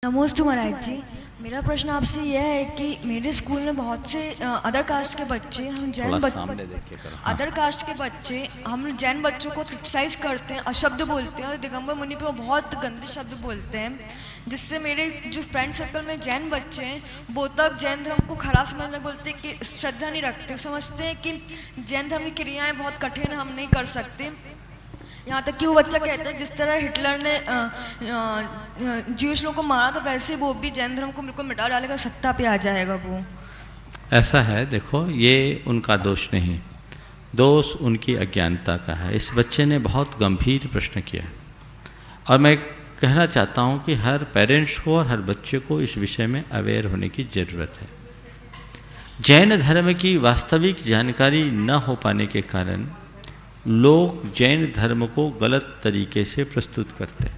नमोस्तु महाराज जी। मेरा प्रश्न आपसे यह है कि मेरे स्कूल में बहुत से अदर कास्ट के बच्चे अदर कास्ट के बच्चे हम जैन बच्चों को क्रिटिसाइज करते हैं, अशब्द बोलते हैं और दिगंबर मुनि पे वो बहुत गंदे शब्द बोलते हैं, जिससे मेरे जो फ्रेंड सर्कल में जैन बच्चे हैं वो तब जैन धर्म को खराब समझने बोलते हैं कि श्रद्धा नहीं रखते, समझते हैं कि जैन धर्म की क्रियाएँ बहुत कठिन, हम नहीं कर सकते। यहाँ तक कि वो बच्चा कहता है जिस तरह हिटलर ने ज्यूश लोगों को मारा तो वैसे वो भी जैन धर्म को बिल्कुल मिटा डालेगा, सत्ता पे आ जाएगा वो। ऐसा है, देखो ये उनका दोष नहीं, दोष उनकी अज्ञानता का है। इस बच्चे ने बहुत गंभीर प्रश्न किया और मैं कहना चाहता हूँ कि हर पेरेंट्स को और हर बच्चे को इस विषय में अवेयर होने की ज़रूरत है। जैन धर्म की वास्तविक जानकारी न हो पाने के कारण लोग जैन धर्म को गलत तरीके से प्रस्तुत करते हैं।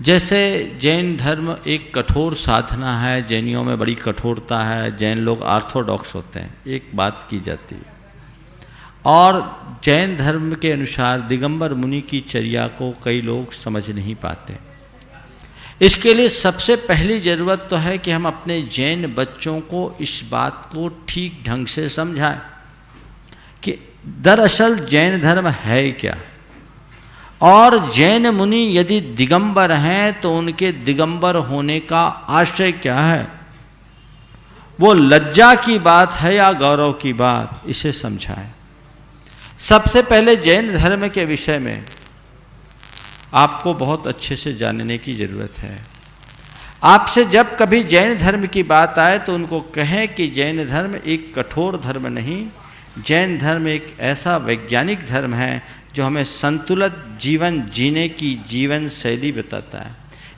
जैसे जैन धर्म एक कठोर साधना है, जैनियों में बड़ी कठोरता है, जैन लोग ऑर्थोडॉक्स होते हैं, एक बात की जाती है। और जैन धर्म के अनुसार दिगंबर मुनि की चर्या को कई लोग समझ नहीं पाते। इसके लिए सबसे पहली ज़रूरत तो है कि हम अपने जैन बच्चों को इस बात को ठीक ढंग से समझाएं कि दरअसल जैन धर्म है क्या, और जैन मुनि यदि दिगंबर हैं तो उनके दिगंबर होने का आशय क्या है, वो लज्जा की बात है या गौरव की बात, इसे समझाएं। सबसे पहले जैन धर्म के विषय में आपको बहुत अच्छे से जानने की ज़रूरत है। आपसे जब कभी जैन धर्म की बात आए तो उनको कहें कि जैन धर्म एक कठोर धर्म नहीं, जैन धर्म एक ऐसा वैज्ञानिक धर्म है जो हमें संतुलित जीवन जीने की जीवन शैली बताता है।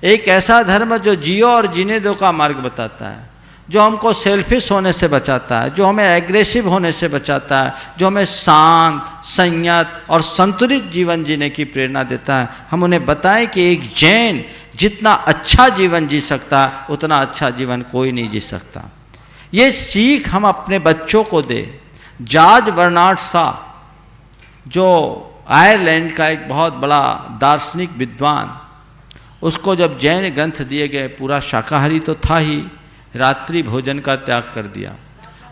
एक ऐसा धर्म जो जियो और जीने दो का मार्ग बताता है, जो हमको सेल्फिश होने से बचाता है, जो हमें एग्रेसिव होने से बचाता है, जो हमें शांत, संयत और संतुलित जीवन जीने की प्रेरणा देता है। हम उन्हें बताएं कि एक जैन जितना अच्छा जीवन जी सकता है उतना अच्छा जीवन कोई नहीं जी सकता। ये सीख हम अपने बच्चों को दें। जॉर्ज बर्नार्ड शॉ, जो आयरलैंड का एक बहुत बड़ा दार्शनिक विद्वान, उसको जब जैन ग्रंथ दिए गए, पूरा शाकाहारी तो था ही, रात्रि भोजन का त्याग कर दिया।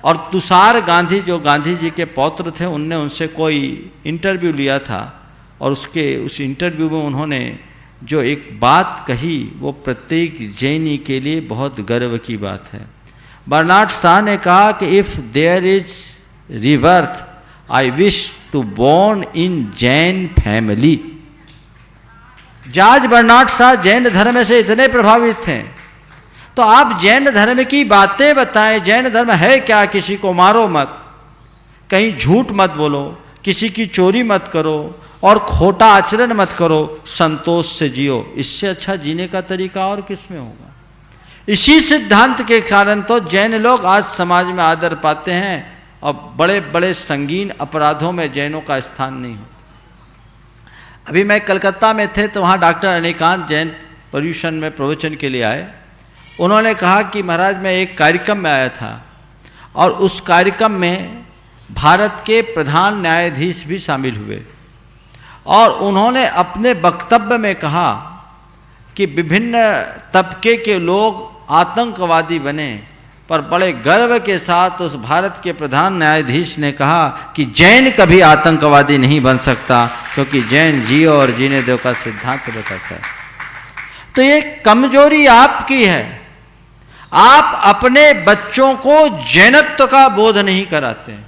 और तुषार गांधी, जो गांधी जी के पौत्र थे, उनने उनसे कोई इंटरव्यू लिया था और उस इंटरव्यू में उन्होंने जो एक बात कही वो प्रत्येक जैनी के लिए बहुत गर्व की बात है। बर्नार्ड शॉ ने कहा कि if there is rebirth, I wish to born in Jain family. George Bernard Shaw Jain धर्म से इतने प्रभावित थे, तो आप जैन धर्म की बातें बताएं। जैन धर्म है क्या? किसी को मारो मत, कहीं झूठ मत बोलो, किसी की चोरी मत करो और खोटा आचरण मत करो, संतोष से जियो। इससे अच्छा जीने का तरीका और किसमें होगा? इसी सिद्धांत के कारण तो जैन लोग आज समाज में आदर पाते हैं और बड़े बड़े संगीन अपराधों में जैनों का स्थान नहीं हो। अभी मैं कलकत्ता में थे तो वहाँ डॉक्टर अनिकांत जैन पर्यूषण में प्रवचन के लिए आए। उन्होंने कहा कि महाराज मैं एक कार्यक्रम में आया था और उस कार्यक्रम में भारत के प्रधान न्यायाधीश भी शामिल हुए और उन्होंने अपने वक्तव्य में कहा कि विभिन्न तबके के लोग आतंकवादी बने, पर बड़े गर्व के साथ उस भारत के प्रधान न्यायाधीश ने कहा कि जैन कभी आतंकवादी नहीं बन सकता, क्योंकि जैन जियो और जीने दो का सिद्धांत बताता है। तो ये कमजोरी आपकी है, आप अपने बच्चों को जैनत्व का बोध नहीं कराते हैं।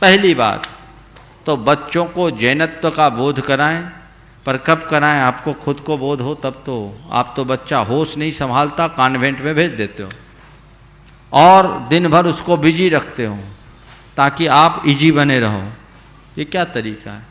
पहली बात तो बच्चों को जैनत्व का बोध कराएं, पर कब कराएं? आपको खुद को बोध हो तब तो। आप तो बच्चा होश नहीं संभालता, कॉन्वेंट में भेज देते हो और दिन भर उसको बिजी रखते हो ताकि आप इजी बने रहो। ये क्या तरीका है?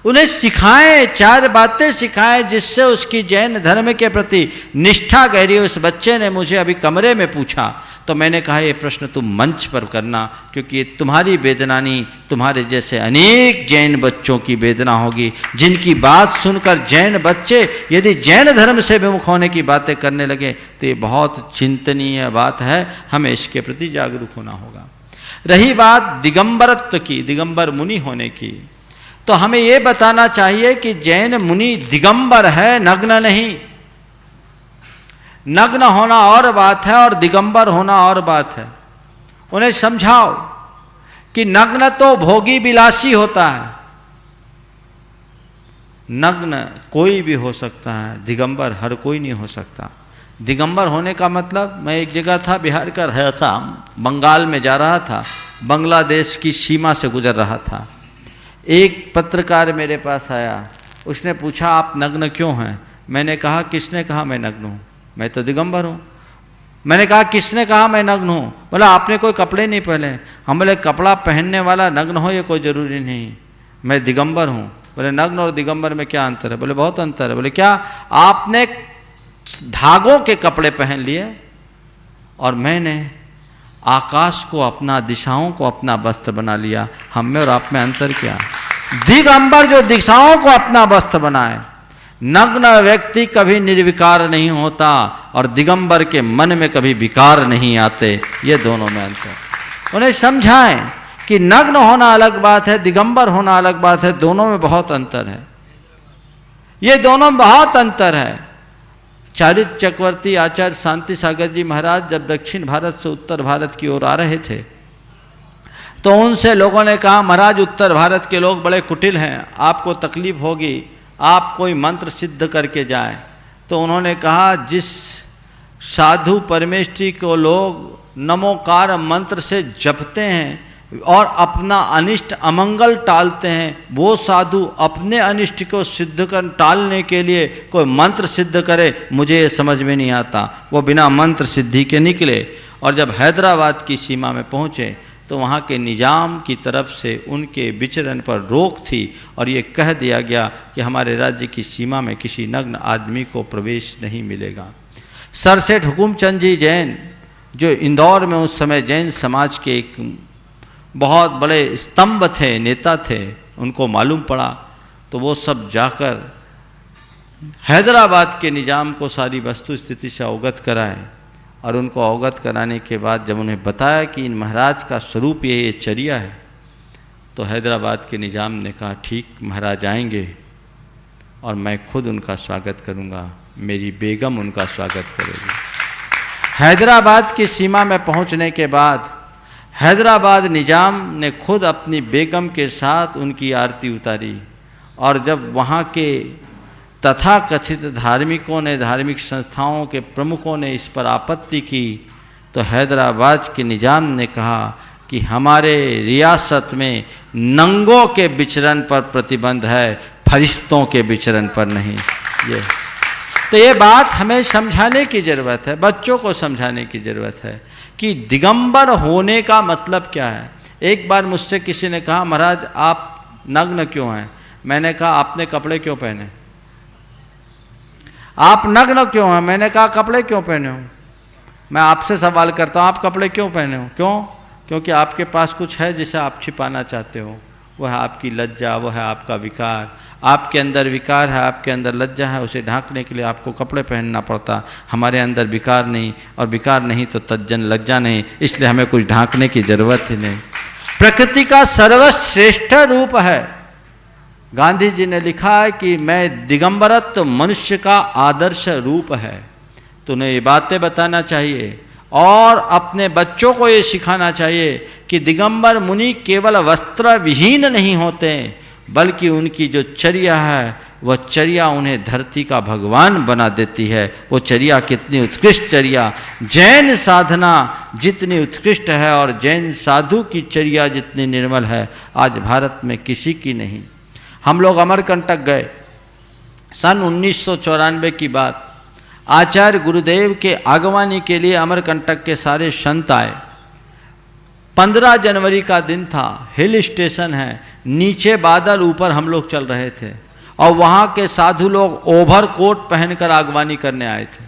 उन्हें सिखाएं, 4 बातें सिखाएं जिससे उसकी जैन धर्म के प्रति निष्ठा गहरी हो। उस बच्चे ने मुझे अभी कमरे में पूछा तो मैंने कहा ये प्रश्न तुम मंच पर करना, क्योंकि ये तुम्हारी वेदना नहीं, तुम्हारे जैसे अनेक जैन बच्चों की वेदना होगी, जिनकी बात सुनकर जैन बच्चे यदि जैन धर्म से विमुख होने की बातें करने लगे तो ये बहुत चिंतनीय बात है। हमें इसके प्रति जागरूक होना होगा। रही बात दिगंबरत्व की, दिगंबर मुनि होने की, तो हमें ये बताना चाहिए कि जैन मुनि दिगंबर है, नग्न नहीं। नग्न होना और बात है और दिगंबर होना और बात है। उन्हें समझाओ कि नग्न तो भोगी विलासी होता है, नग्न कोई भी हो सकता है, दिगंबर हर कोई नहीं हो सकता। दिगंबर होने का मतलब, मैं एक जगह था, बिहार का रहा था, बंगाल में जा रहा था, बांग्लादेश की सीमा से गुजर रहा था। एक पत्रकार मेरे पास आया, उसने पूछा आप नग्न क्यों हैं? मैंने कहा किसने कहा मैं नग्न हूँ, मैं तो दिगंबर हूँ। मैंने कहा किसने कहा मैं नग्न हूँ? बोला आपने कोई कपड़े नहीं पहने। हम बोले कपड़ा पहनने वाला नग्न हो ये कोई ज़रूरी नहीं, मैं दिगंबर हूँ। बोले नग्न और दिगंबर में क्या अंतर है? बोले बहुत अंतर है। बोले क्या? आपने धागों के कपड़े पहन लिए और मैंने आकाश को अपना, दिशाओं को अपना वस्त्र बना लिया। हम में और आप में अंतर क्या? दिगंबर जो दिशाओं को अपना वस्त्र बनाए, नग्न व्यक्ति कभी निर्विकार नहीं होता और दिगंबर के मन में कभी विकार नहीं आते। ये दोनों में अंतर। उन्हें समझाएं कि नग्न होना अलग बात है, दिगंबर होना अलग बात है, दोनों में बहुत अंतर है। ये दोनों में बहुत अंतर है। चारित्र चक्रवर्ती आचार्य शांति सागर जी महाराज जब दक्षिण भारत से उत्तर भारत की ओर आ रहे थे तो उनसे लोगों ने कहा महाराज उत्तर भारत के लोग बड़े कुटिल हैं, आपको तकलीफ होगी, आप कोई मंत्र सिद्ध करके जाएं। तो उन्होंने कहा जिस साधु परमेष्ठी को लोग नमोकार मंत्र से जपते हैं और अपना अनिष्ट अमंगल टालते हैं, वो साधु अपने अनिष्ट को सिद्ध कर टालने के लिए कोई मंत्र सिद्ध करे, मुझे ये समझ में नहीं आता। वो बिना मंत्र सिद्धि के निकले और जब हैदराबाद की सीमा में पहुँचे तो वहाँ के निजाम की तरफ से उनके विचरण पर रोक थी और ये कह दिया गया कि हमारे राज्य की सीमा में किसी नग्न आदमी को प्रवेश नहीं मिलेगा। सर सेठ हुकुमचंद जी जैन, जो इंदौर में उस समय जैन समाज के एक बहुत बड़े स्तंभ थे, नेता थे, उनको मालूम पड़ा तो वो सब जाकर हैदराबाद के निजाम को सारी वस्तु स्थिति से अवगत कराए और उनको अवगत कराने के बाद जब उन्हें बताया कि इन महाराज का स्वरूप ये चर्या है तो हैदराबाद के निजाम ने कहा ठीक महाराज आएंगे और मैं खुद उनका स्वागत करूंगा, मेरी बेगम उनका स्वागत करेगी। हैदराबाद की सीमा में पहुंचने के बाद हैदराबाद निजाम ने खुद अपनी बेगम के साथ उनकी आरती उतारी और जब वहाँ के तथाकथित धार्मिकों ने, धार्मिक संस्थाओं के प्रमुखों ने इस पर आपत्ति की तो हैदराबाद के निजाम ने कहा कि हमारे रियासत में नंगों के विचरण पर प्रतिबंध है, फरिश्तों के विचरण पर नहीं। ये बात हमें समझाने की ज़रूरत है, बच्चों को समझाने की ज़रूरत है कि दिगंबर होने का मतलब क्या है। एक बार मुझसे किसी ने कहा महाराज आप नग्न क्यों हैं? मैंने कहा आपने कपड़े क्यों पहने? आप नग्न क्यों हैं? मैंने कहा कपड़े क्यों पहने हो? मैं आपसे सवाल करता हूँ आप कपड़े क्यों पहने हो? क्यों? क्योंकि आपके पास कुछ है जिसे आप छिपाना चाहते हो, वह है आपकी लज्जा, वह है आपका विकार। आपके अंदर विकार है, आपके अंदर लज्जा है, उसे ढांकने के लिए आपको कपड़े पहनना पड़ता। हमारे अंदर विकार नहीं, और विकार नहीं तो तज्जन लज्जा नहीं, इसलिए हमें कुछ ढांकने की जरूरत ही नहीं। प्रकृति का सर्वश्रेष्ठ रूप है। गांधी जी ने लिखा है कि मैं दिगंबरत्व मनुष्य का आदर्श रूप है। तो उन्हें ये बातें बताना चाहिए और अपने बच्चों को ये सिखाना चाहिए कि दिगंबर मुनि केवल वस्त्र विहीन नहीं होते, बल्कि उनकी जो चर्या है वह चर्या उन्हें धरती का भगवान बना देती है। वो चर्या कितनी उत्कृष्ट चर्या, जैन साधना जितनी उत्कृष्ट है और जैन साधु की चर्या जितनी निर्मल है, आज भारत में किसी की नहीं। हम लोग अमरकंटक गए सन 1994 की बात। आचार्य गुरुदेव के आगवानी के लिए अमरकंटक के सारे संत आए। 15 जनवरी का दिन था, हिल स्टेशन है, नीचे बादल, ऊपर हम लोग चल रहे थे और वहाँ के साधु लोग ओवर कोट पहनकर आगवानी करने आए थे।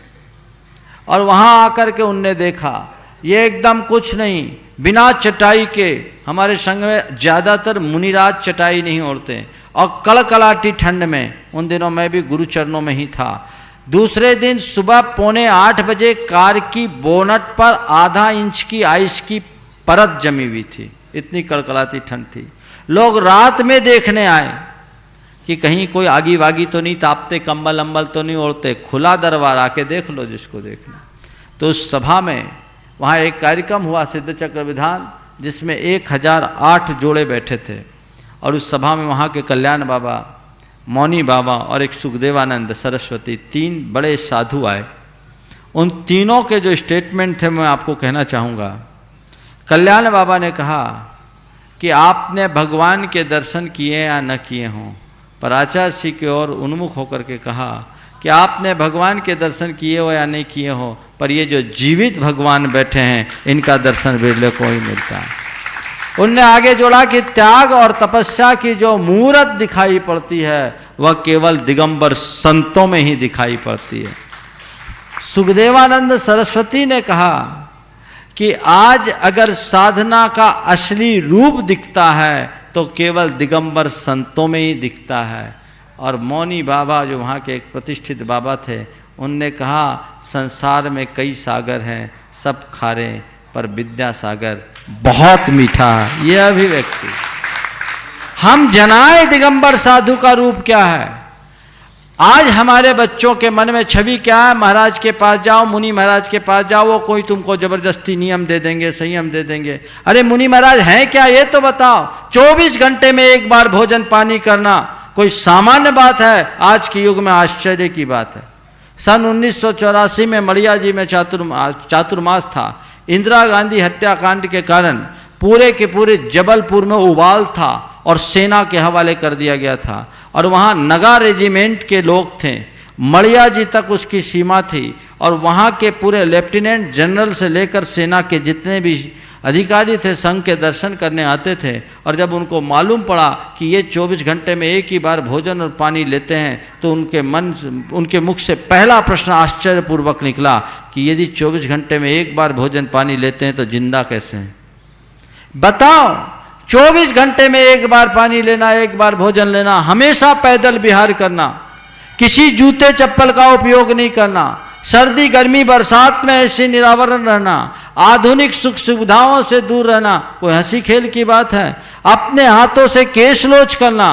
और वहाँ आकर के उनने देखा ये एकदम कुछ नहीं, बिना चटाई के, हमारे संग में ज़्यादातर मुनिराज चटाई नहीं ओढ़ते, और कड़कड़ाती ठंड में, उन दिनों मैं भी गुरु चरणों में ही था। दूसरे दिन सुबह 7:45 बजे कार की बोनट पर आधा इंच की आइस की परत जमी हुई थी, इतनी कड़कड़ाती ठंड थी। लोग रात में देखने आए कि कहीं कोई आगी वागी तो नहीं तापते, कंबल अम्बल तो नहीं ओढ़ते, खुला दरबार, आके देख लो जिसको देखना। तो उस सभा में वहाँ एक कार्यक्रम हुआ सिद्ध चक्र विधान, जिसमें 1008 जोड़े बैठे थे। और उस सभा में वहाँ के कल्याण बाबा, मौनी बाबा और एक सुखदेवानंद सरस्वती, 3 बड़े साधु आए। उन तीनों के जो स्टेटमेंट थे मैं आपको कहना चाहूँगा। कल्याण बाबा ने कहा कि आपने भगवान के दर्शन किए या न किए हों, पर आचार्य श्री की ओर उन्मुख होकर के कहा कि आपने भगवान के दर्शन किए हो या नहीं किए हो, पर ये जो जीवित भगवान बैठे हैं इनका दर्शन बिरले को ही मिलता है। उनने आगे जोड़ा कि त्याग और तपस्या की जो मूरत दिखाई पड़ती है वह केवल दिगंबर संतों में ही दिखाई पड़ती है। सुखदेवानंद सरस्वती ने कहा कि आज अगर साधना का असली रूप दिखता है तो केवल दिगंबर संतों में ही दिखता है। और मौनी बाबा जो वहाँ के एक प्रतिष्ठित बाबा थे, उनने कहा संसार में कई सागर हैं, सब खारे पर विद्या सागर बहुत मीठा है। यह अभिव्यक्ति हम जनाए दिगंबर साधु का रूप क्या है। आज हमारे बच्चों के मन में छवि क्या है, महाराज के पास जाओ, मुनि महाराज के पास जाओ, वो कोई तुमको जबरदस्ती नियम दे देंगे, संयम दे देंगे। अरे मुनि महाराज हैं क्या ये तो बताओ। 24 घंटे में एक बार भोजन पानी करना कोई सामान्य बात है? आज के युग में आश्चर्य की बात है। सन 1984 में मड़िया जी में चातुर्मास था। इंदिरा गांधी हत्याकांड के कारण पूरे के पूरे जबलपुर में उबाल था और सेना के हवाले कर दिया गया था। और वहाँ नगा रेजिमेंट के लोग थे, मड़िया जी तक उसकी सीमा थी। और वहाँ के पूरे लेफ्टिनेंट जनरल से लेकर सेना के जितने भी अधिकारी थे संघ के दर्शन करने आते थे। और जब उनको मालूम पड़ा कि ये 24 घंटे में एक ही बार भोजन और पानी लेते हैं तो उनके मुख से पहला प्रश्न आश्चर्यपूर्वक निकला कि यदि 24 घंटे में एक बार भोजन पानी लेते हैं तो जिंदा कैसे हैं? बताओ, 24 घंटे में एक बार पानी लेना, एक बार भोजन लेना, हमेशा पैदल विहार करना, किसी जूते चप्पल का उपयोग नहीं करना, सर्दी गर्मी बरसात में ऐसे निरावरण रहना, आधुनिक सुख सुविधाओं से दूर रहना, कोई हंसी खेल की बात है? अपने हाथों से केश लोच करना,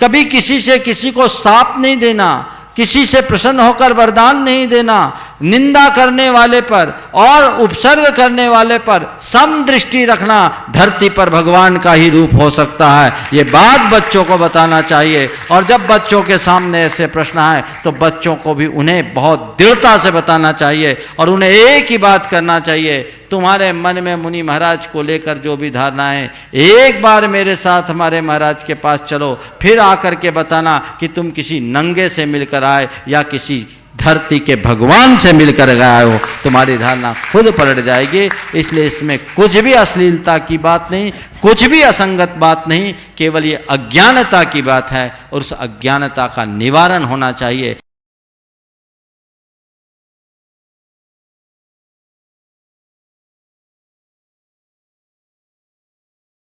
कभी किसी से किसी को श्राप नहीं देना, किसी से प्रसन्न होकर वरदान नहीं देना, निंदा करने वाले पर और उपसर्ग करने वाले पर सम दृष्टि रखना, धरती पर भगवान का ही रूप हो सकता है। ये बात बच्चों को बताना चाहिए। और जब बच्चों के सामने ऐसे प्रश्न आए तो बच्चों को भी उन्हें बहुत दृढ़ता से बताना चाहिए और उन्हें एक ही बात करना चाहिए, तुम्हारे मन में मुनि महाराज को लेकर जो भी धारणाएं, एक बार मेरे साथ हमारे महाराज के पास चलो, फिर आकर के बताना कि तुम किसी नंगे से मिलकर आए या किसी धरती के भगवान से मिलकर गए हो, तुम्हारी धारणा खुद पलट जाएगी। इसलिए इसमें कुछ भी अश्लीलता की बात नहीं, कुछ भी असंगत बात नहीं, केवल ये अज्ञानता की बात है और उस अज्ञानता का निवारण होना चाहिए।